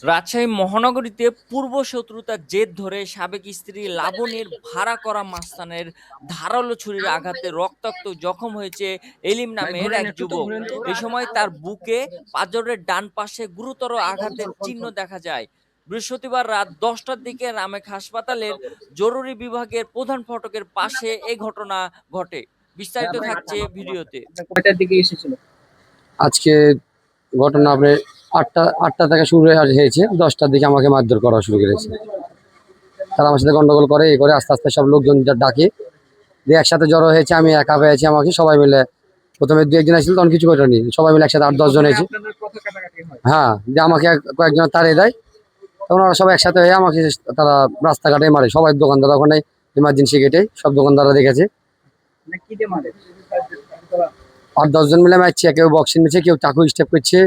রাজশাহী মহানগরীতে পূর্ব শত্রুতার জের ধরে সাবেক স্ত্রী লাবণীর ভাড়া করা মাস্তানের ধারালো ছুরির আঘাতে রক্তাক্ত জখম হয়েছে এলিম নামের এক যুবক। এই সময় তার বুকে পাঁজরের ডান পাশে গুরুতর আঘাতের চিহ্ন দেখা যায়। বৃহস্পতিবার রাত 10টার দিকে রামেক হাসপাতালের জরুরি বিভাগের প্রধান ফটকের পাশে এই ঘটনা ঘটে। বিস্তারিত থাকছে ভিডিওতে। কয়টার দিকে এসেছিল? আজকে ঘটনা আপনার আটটা থেকে শুরু হয়েছে। 10টার দিকে আমাকে মারধর করা শুরু করেছে। তারা আমার সাথে গন্ডগোল করে এই করে আস্তে আস্তে সব লোকজন ডাকে দিয়ে একসাথে জড়ো হয়েছে। আমি একা পেয়েছি, আমাকে সবাই মিলে প্রথমে 2-1 জন আসছিল, তখন কিছু করেনি, সবাই মিলে একসাথে 8-10 জন হয়েছে। আপনাদের কত কাটাকাটি হয়? হ্যাঁ, দিয়ে আমাকে কয়েকজন তাড়িয়ে দেয়। তখন ওরা সবাই একসাথে হয়ে আমাকে তারা রাস্তাঘাটে মারে। সবাই দোকানদার ওখানে ইমার্জেন্সি গেটে সব দোকানদাররা দেখেছে। মানে কি দিয়ে মারে? 8-10 জন মিলে মারছে। কেউ বক্সিং মারছে, কেউ চাকু স্টেপ করছে,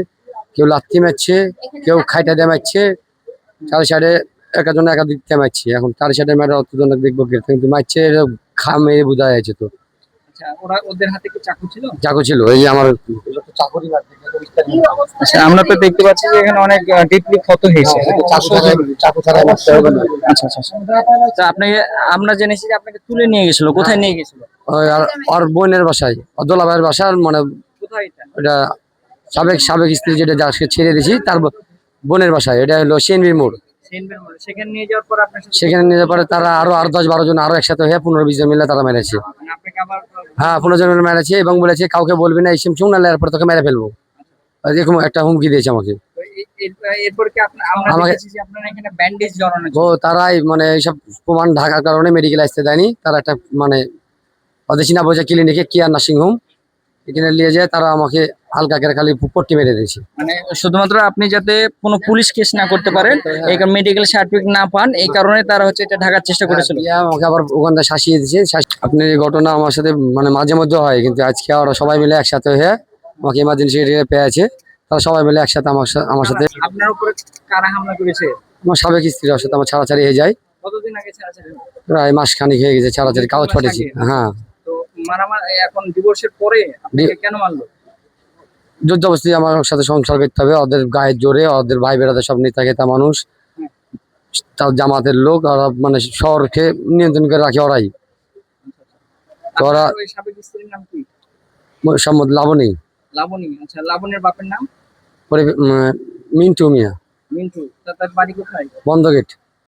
কেউ লাত্তি মারছে, কেউ খাইটা দিয়ে মারছে। চারি সাইডে একজন একাধিক দিয়ে মারছে। এখন চারি সাইডে মেরে অতজনক দেখবো কিন্তু মারছে খা মেরে বোঝা যাচ্ছে। তো আচ্ছা, ওদের হাতে কি চাকু ছিল? চাকু ছিল, এই যে আমার চাকুরি মারছে। আচ্ছা, আমরা তো দেখতে পাচ্ছি যে এখানে অনেক ডিপলি ক্ষত হয়েছে। চাকু ছাড়া মারতে হবে না। আচ্ছা আচ্ছা আচ্ছা। তো আমরা জেনেছি যে আপনাকে তুলে নিয়ে গেছিল, কোথায় নিয়ে গেছিল? আর বোনের বাসায়, দোলা ভাইয়ের বাসার, মানে কোথায় এটা? এটা সাবেক স্ত্রী যেটা যাকে ছেড়ে দিয়েছি তার বোনের বাসায়। এটা হলো সিএনবির মোড়। সেনবের মোড়ে। সেখানে নিয়ে যাওয়ার পর আপনার সাথে সেখানে নিয়ে যাওয়ার পরে তারা আরো 10-12 জন আরো একসাথে হয়ে 15-20 জন মিলে তারা মেরেছে। মানে আপনাকে আবার হ্যাঁ, 15 জন মিলে মেরেছে এবং বলেছে কাউকে বলবি না, এই সিম শুন, নাহলে এরপর তোকে মেরে ফেলবো। এরকম একটা হুমকি দিয়েছে আমাকে। তো এরপর কি আমরা আমাকে দেখেছি যে আপনার এখানে ব্যান্ডেজ জড়ানো ও ছিল। তারাই মানে এইসব প্রমাণ ঢাকার কারণে মেডিকেল আসতে দেয়নি। তারা একটা মানে অদেশিনা বোঝা ক্লিনিকে কেয়ার নার্সিং হোম এখানে নিয়ে যায়। তারা আমাকে হালকা করে খালি পট্টি মেরে দিয়েছে। মানে শুধুমাত্র আপনি যাতে কোনো পুলিশ কেস না করতে পারেন, এই মেডিকেল সার্টিফিকেট না পান, এই কারণে তারা হচ্ছে এটা ঢাকার চেষ্টা করেছিল। দিয়ে আমাকে আবার ওখানটা শাসিয়ে দিয়েছে। আপনি এই ঘটনা আমার সাথে মানে মাঝে মধ্যে হয়, কিন্তু আজকে ওরা সবাই মিলে একসাথে হয়ে আমাকে ইমার্জেন্সি পেয়েছে। তারা সবাই মিলে একসাথে আমার সাথে আপনার উপরে কারা হামলা করেছে? আমার সাবেক স্ত্রীর সাথে আমার ছাড়াছাড়ি হয়ে যায়। কতদিন আগে ছাড়াছাড়ি হলো? প্রায় মাসখানেক হয়ে গেছে ছাড়াছাড়ি, কাগজ পাঠিয়েছি। হ্যাঁ, তো মারামারি এখন ডিভোর্সের পরে আপনাকে কেন মারলো? জোর জবরদস্তি আমার সাথে সংসার করতে হবে, ওদের গায়ের জোরে। ওদের ভাই বেড়াদের সব নেতা খেতা মানুষ, তার জামাতের লোক, ওরা মানে শহরকে নিয়ন্ত্রণ করে রাখে ওরাই। তো ওরা আপনার ওই সাবেক স্ত্রীর নাম কি? সম্মত লাবণী, লাবণী। আচ্ছা, লাবণীর বাপের নাম? পরে মিন্টু মিয়া, মিন্টু। তার বাড়ি কোথায়? বন্ধ গেট।